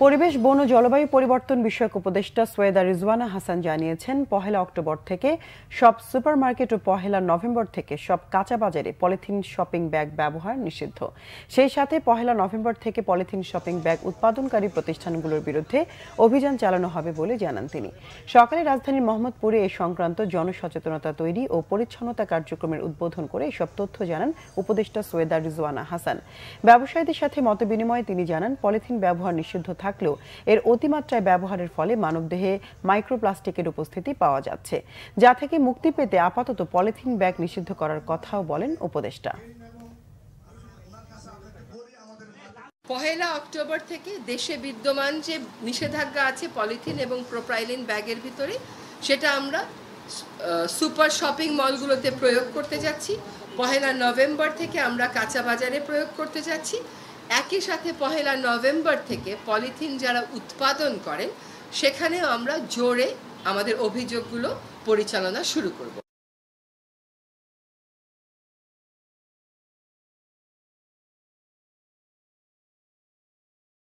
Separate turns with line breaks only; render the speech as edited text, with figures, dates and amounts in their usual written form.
পরিবেশ, বন ও জলবায়ু পরিবর্তন বিষয়ক উপদেষ্টা সৈয়দা রিজওয়ানা হাসান জানিয়েছেন, 1 অক্টোবর থেকে সব সুপারমার্কেট ও 1 নভেম্বর থেকে সব কাঁচা বাজারে পলিথিন শপিং ব্যাগ ব্যবহার নিষিদ্ধ। সেই সাথে 1 নভেম্বর থেকে পলিথিন শপিং ব্যাগ উৎপাদনকারী প্রতিষ্ঠানগুলোর বিরুদ্ধে অভিযান চালানো হবে বলে জানান তিনি। সকালে রাজধানীর মোহাম্মদপুরে এ সংক্রান্ত জনসচেতনতা তৈরি ও পরিচ্ছন্নতা কার্যক্রমের উদ্বোধন করে এসব তথ্য জানান উপদেষ্টা সৈয়দা রিজওয়ানা হাসান। ব্যবসায়ীদের সাথে মতবিনিময়ে তিনি জানান, পলিথিন ব্যবহার নিষিদ্ধ থাকলেও এর অতিমাত্রায় ব্যবহারের ফলে মানবদেহে মাইক্রোপ্লাস্টিকের উপস্থিতি পাওয়া যাচ্ছে, যা থেকে মুক্তি পেতে আপাতত পলিথিন ব্যাগ নিষিদ্ধ করার কথাও বলেন উপদেষ্টা।
1 অক্টোবর থেকে দেশে বিদ্যমান যে নিষেধাজ্ঞা আছে পলিথিন এবং প্রোপাইলিন ব্যাগের ভিতরে, সেটা আমরা সুপার শপিং মলগুলোতে প্রয়োগ করতে যাচ্ছি। 1 নভেম্বর থেকে আমরা কাঁচা বাজারে প্রয়োগ করতে যাচ্ছি। একই সাথে 1 নভেম্বর থেকে পলিথিন যারা উৎপাদন করেন সেখানেও আমরা জোরে আমাদের অভিযোগগুলো পরিচালনা শুরু করব।